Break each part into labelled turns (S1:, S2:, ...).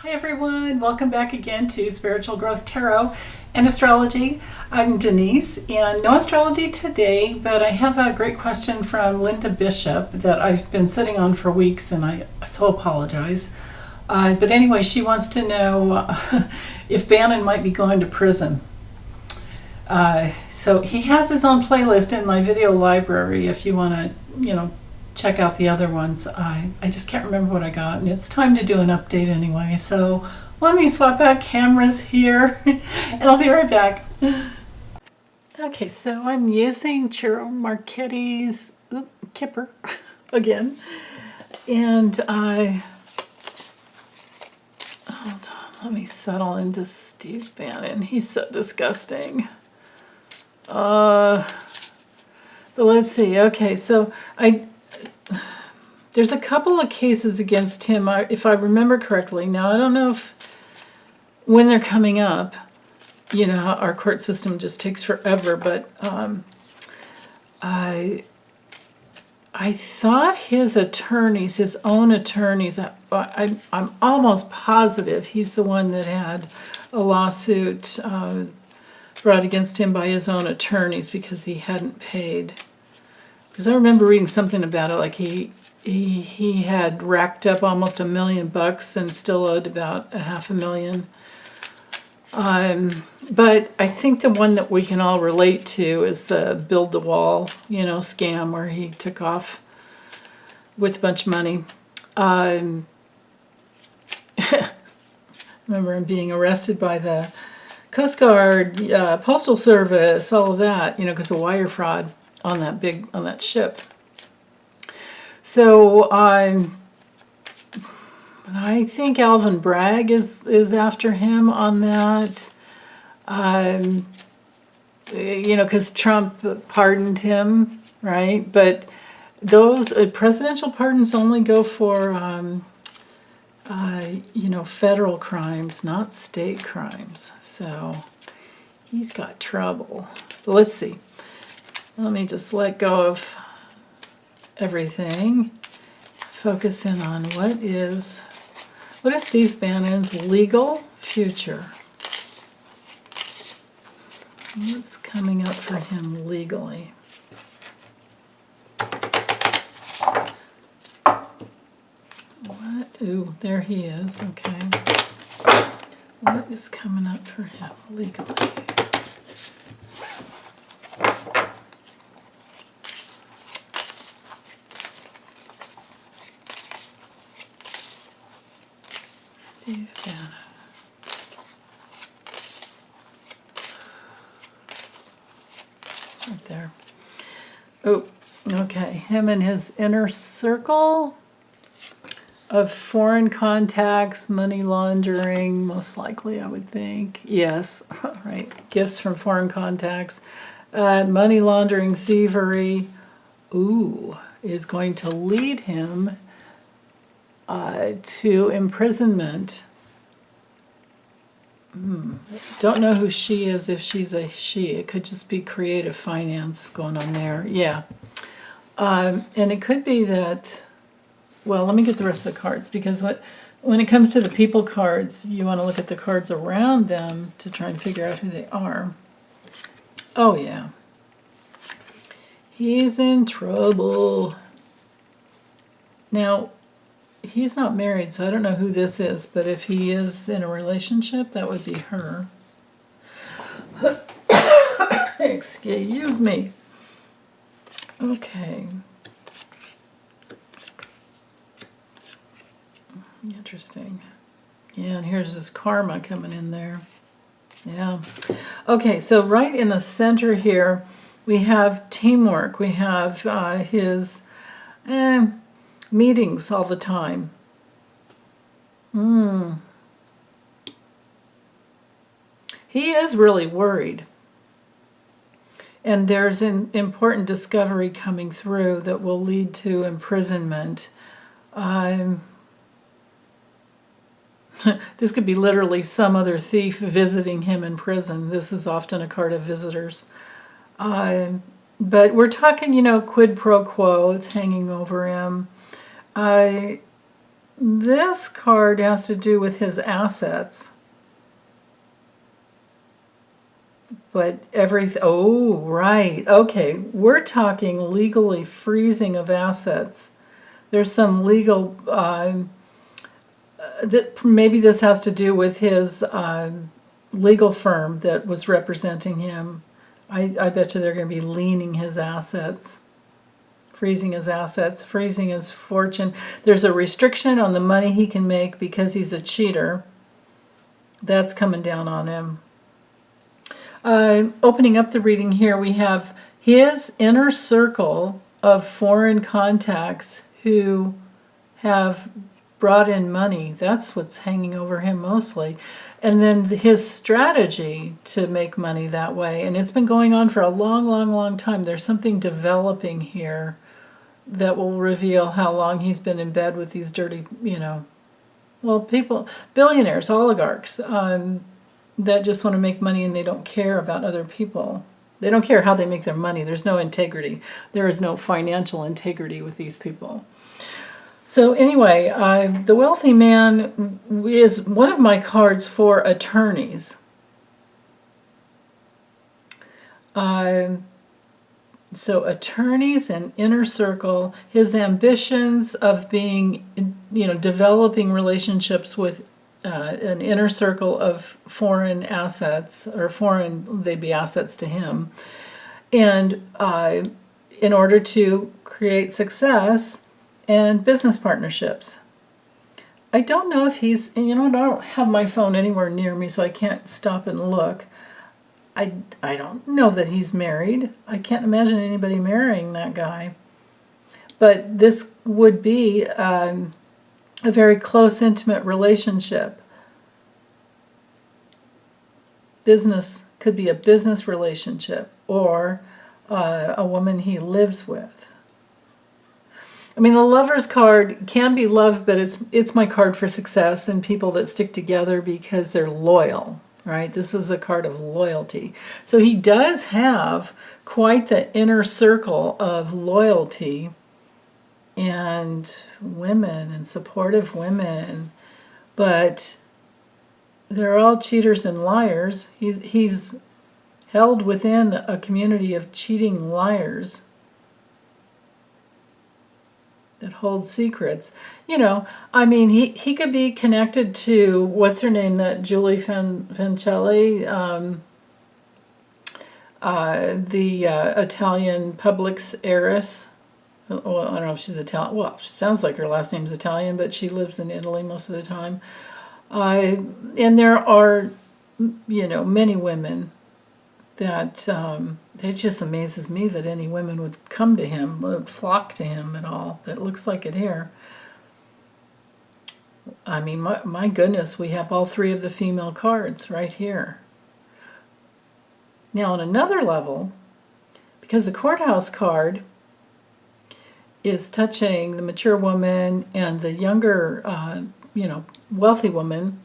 S1: Hi everyone, welcome back again to Spiritual Growth Tarot and Astrology. I'm Denise and no astrology today, but I have a great question from Linda Bishop that I've been sitting on for weeks and I so apologize. But anyway, she wants to know if Bannon might be going to prison. So he has his own playlist in my video library if you want to, check out the other ones. I just can't remember what I got, and it's time to do an update anyway. So let me swap out cameras here, and I'll be right back. Okay, so I'm using Ciro Marchetti's Kipper again, and hold on, let me settle into Steve Bannon. He's so disgusting. But let's see. Okay, so there's a couple of cases against him, if I remember correctly. Now, I don't know when they're coming up. Our court system just takes forever, but I thought his own attorneys, I'm almost positive he's the one that had a lawsuit brought against him by his own attorneys because he hadn't paid. Because I remember reading something about it, like he had racked up almost $1 million and still owed about $500,000. But I think the one that we can all relate to is the build the wall, scam where he took off with a bunch of money. Remember him being arrested by the Coast Guard, Postal Service, all of that, because of wire fraud on that ship. So I think Alvin Bragg is after him on that. Because Trump pardoned him, right? But those presidential pardons only go for federal crimes, not state crimes. So he's got trouble. But let's see. Let me just let go of everything. Focus in on what is Steve Bannon's legal future. What's coming up for him legally? What? Ooh, there he is. Okay. What is coming up for him legally? Steve Bannon. Right there. Oh, okay. Him and his inner circle of foreign contacts, money laundering, most likely, I would think. Yes, right. Gifts from foreign contacts, money laundering, thievery. Is going to lead him to imprisonment. Don't know who she is, if she's a she. It could just be creative finance going on there. Yeah. And it could be that, well, let me get the rest of the cards, because when it comes to the people cards, you want to look at the cards around them to try and figure out who they are. Oh, yeah. He's in trouble. Now, he's not married, so I don't know who this is, but if he is in a relationship, that would be her. Excuse me. Okay. Interesting. Yeah, and here's this karma coming in there. Yeah. Okay, so right in the center here, we have teamwork. We have his meetings all the time. He is really worried. And there's an important discovery coming through that will lead to imprisonment. This could be literally some other thief visiting him in prison. This is often a card of visitors. But we're talking, quid pro quo. It's hanging over him. this card has to do with his assets. But everything, oh, right. Okay, we're talking legally freezing of assets. There's some legal, maybe this has to do with his legal firm that was representing him. I bet you they're going to be leaning his assets. Freezing his assets, freezing his fortune. There's a restriction on the money he can make because he's a cheater. That's coming down on him. Opening up the reading here, we have his inner circle of foreign contacts who have brought in money. That's what's hanging over him mostly. And then his strategy to make money that way. And it's been going on for a long, long, long time. There's something developing here that will reveal how long he's been in bed with these dirty, well, people, billionaires, oligarchs, that just want to make money and they don't care about other people. They don't care how they make their money. There's no integrity. There is no financial integrity with these people. So anyway, the wealthy man is one of my cards for attorneys. So attorneys and inner circle, his ambitions of being, developing relationships with an inner circle of foreign assets, or foreign, they'd be assets to him. And in order to create success and business partnerships. I don't know if he's, I don't have my phone anywhere near me, so I can't stop and look. I don't know that he's married. I can't imagine anybody marrying that guy. But this would be a very close, intimate relationship. Business could be a business relationship or a woman he lives with. I mean, the Lover's card can be love, but it's my card for success and people that stick together because they're loyal. Right? This is a card of loyalty. So he does have quite the inner circle of loyalty and women and supportive women, but they're all cheaters and liars. He's held within a community of cheating liars that hold secrets. He could be connected to, what's her name, that Julie Fancelli, the Italian Publix heiress. Well, I don't know if she's Italian. Well, she sounds like her last name's Italian, but she lives in Italy most of the time. And there are, many women that it just amazes me that any women would come to him, would flock to him at all. It looks like it here. I mean, my goodness, we have all three of the female cards right here. Now, on another level, because the courthouse card is touching the mature woman and the younger, wealthy woman,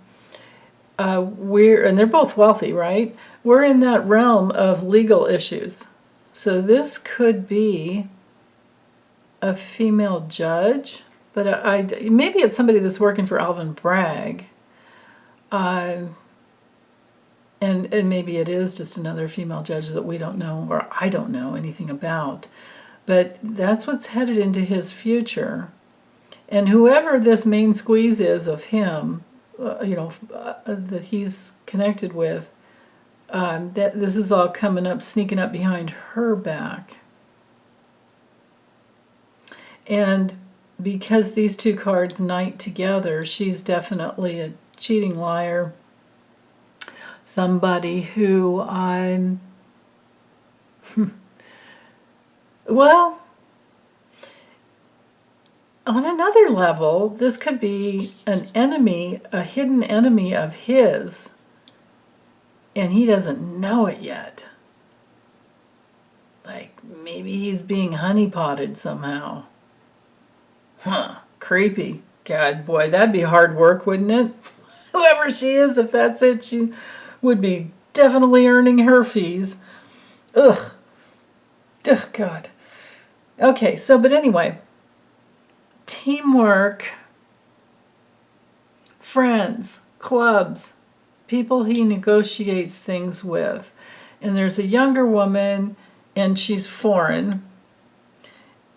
S1: and they're both wealthy, right? We're in that realm of legal issues. So this could be a female judge, but maybe it's somebody that's working for Alvin Bragg. And maybe it is just another female judge that we don't know, or I don't know anything about. But that's what's headed into his future. And whoever this main squeeze is of him, that he's connected with, that this is all coming up, sneaking up behind her back. And because these two cards knight together, she's definitely a cheating liar. Somebody who well, on another level, this could be an enemy, a hidden enemy of his, and he doesn't know it yet. Like, maybe he's being honeypotted somehow. Creepy. God, boy, that'd be hard work, wouldn't it? Whoever she is, if that's it, she would be definitely earning her fees. Ugh, God. Okay, but anyway, teamwork friends, clubs, people he negotiates things with. And there's a younger woman, and she's foreign.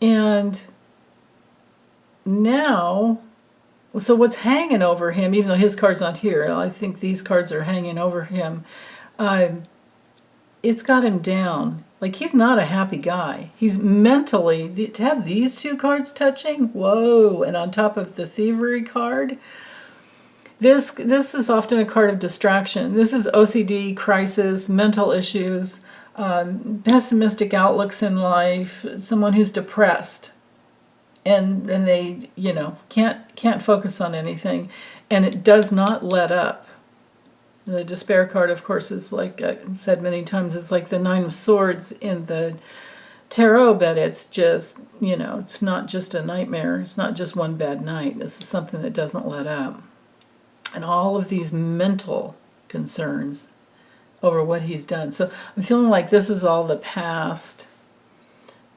S1: And now, so what's hanging over him, even though his card's not here, I think these cards are hanging over him, it's got him down. Like, he's not a happy guy. He's mentally, to have these two cards touching, whoa, and on top of the thievery card, this is often a card of distraction. This is OCD, crisis, mental issues, pessimistic outlooks in life, someone who's depressed. And they, can't focus on anything. And it does not let up. The despair card, of course, is like I said many times, it's like the Nine of Swords in the tarot, but it's just, it's not just a nightmare. It's not just one bad night. This is something that doesn't let up. And all of these mental concerns over what he's done. So I'm feeling like this is all the past.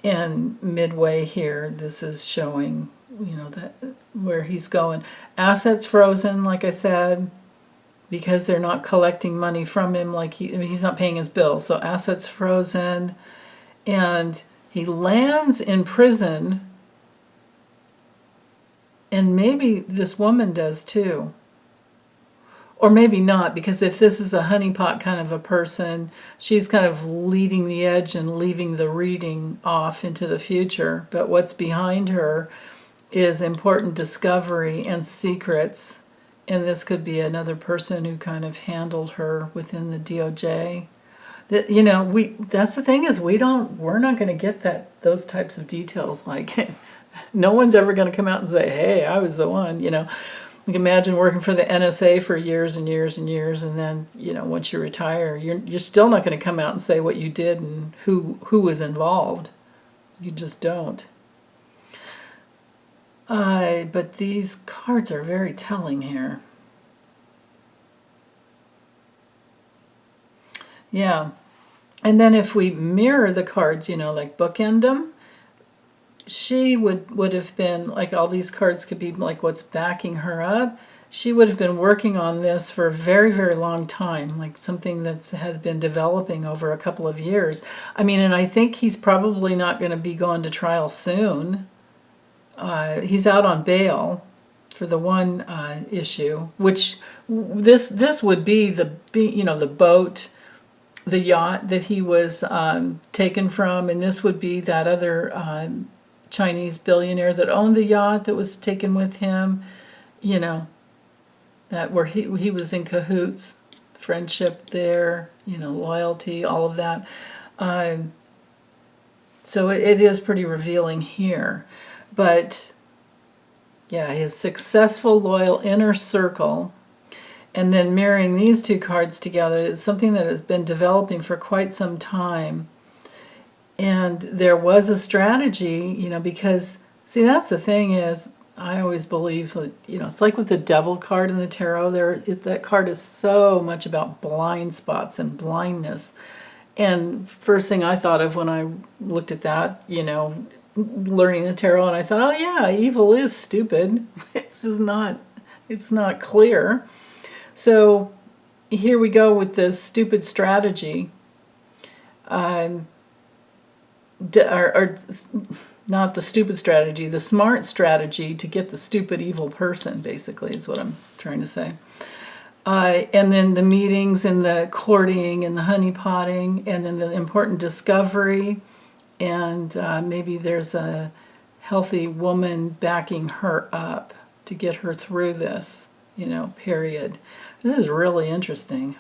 S1: And midway here, this is showing, that where he's going. Assets frozen, like I said, because they're not collecting money from him, like he's not paying his bills. So assets frozen, and he lands in prison, and maybe this woman does too. Or maybe not, because if this is a honeypot kind of a person, she's kind of leading the edge and leaving the reading off into the future. But what's behind her is important discovery and secrets. And this could be another person who kind of handled her within the DOJ. That's the thing, is we're not going to get those types of details. Like, no one's ever going to come out and say, hey, I was the one, You can imagine working for the NSA for years and years and years, and then, once you retire, you're still not going to come out and say what you did and who was involved. You just don't. But these cards are very telling here. Yeah. And then if we mirror the cards, like bookend them, she would have been, like, all these cards could be like what's backing her up. She would have been working on this for a very, very long time, like something that has been developing over a couple of years. And I think he's probably not going to be going to trial soon. He's out on bail for the one issue, which this would be the boat, the yacht that he was taken from, and this would be that other Chinese billionaire that owned the yacht that was taken with him, that where he was in cahoots, friendship there, loyalty, all of that. So it is pretty revealing here. But yeah, his successful, loyal inner circle, and then mirroring these two cards together is something that has been developing for quite some time. And there was a strategy, because, see, that's the thing is, I always believe that, it's like with the devil card in the tarot, that card is so much about blind spots and blindness. And first thing I thought of when I looked at that, learning the tarot, and I thought, oh yeah, evil is stupid. It's just it's not clear. So here we go with this stupid strategy. Or not the stupid strategy, the smart strategy to get the stupid evil person, basically, is what I'm trying to say. And then the meetings and the courting and the honeypotting, and then the important discovery, and maybe there's a healthy woman backing her up to get her through this, period. This is really interesting.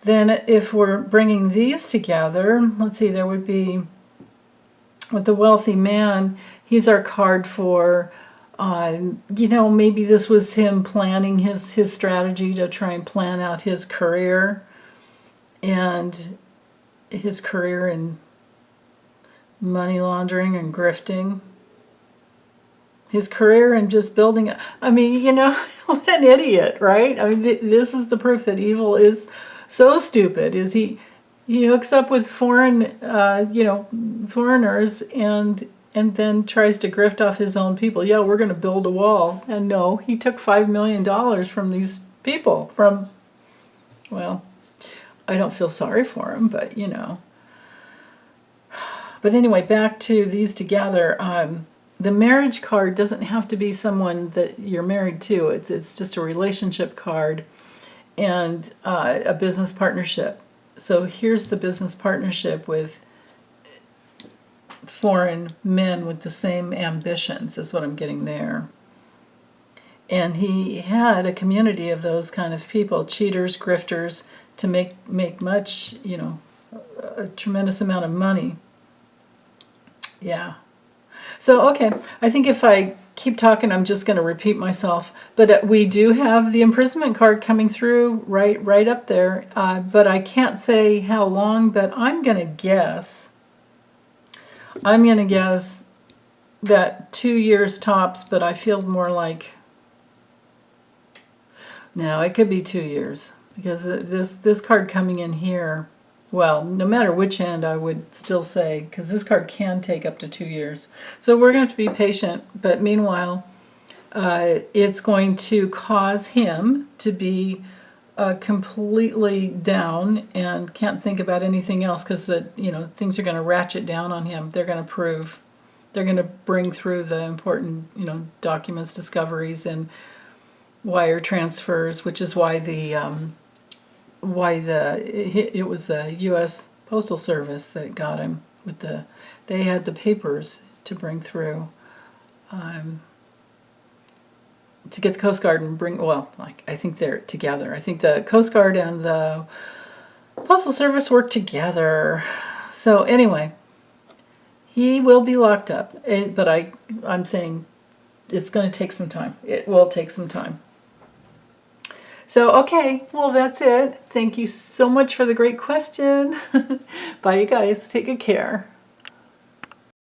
S1: Then if we're bringing these together, let's see, there would be, with the wealthy man, he's our card for, maybe this was him planning his strategy to try and plan out his career, and his career in money laundering and grifting. His career in just building, what an idiot, right? This is the proof that evil is so stupid, is he hooks up with foreigners and and then tries to grift off his own people. Yeah, we're going to build a wall. And no, he took $5 million from these people. Well, I don't feel sorry for him, but you know. But anyway, back to these together. The marriage card doesn't have to be someone that you're married to. It's just a relationship card and a business partnership. So here's the business partnership with foreign men with the same ambitions is what I'm getting there. And he had a community of those kind of people, cheaters, grifters, to make much, you know, a tremendous amount of money. Yeah. So, okay, I think if I keep talking, I'm just going to repeat myself. But we do have the imprisonment card coming through right up there. But I can't say how long, but I'm going to guess that 2 years tops, but I feel more like, no, it could be 2 years. Because this card coming in here, well, no matter which end, I would still say, because this card can take up to 2 years. So we're going to have to be patient. But meanwhile, it's going to cause him to be completely down and can't think about anything else because you know, things are going to ratchet down on him. They're going to bring through the important, you know, documents, discoveries, and wire transfers, which is why it was the U.S. Postal Service that got him with they had the papers to bring through to get the Coast Guard and bring, well, like, I think they're together. I think the Coast Guard and the Postal Service work together. So anyway, he will be locked up, but I'm saying it's going to take some time. It will take some time. So, okay, well, that's it. Thank you so much for the great question. Bye, you guys. Take good care.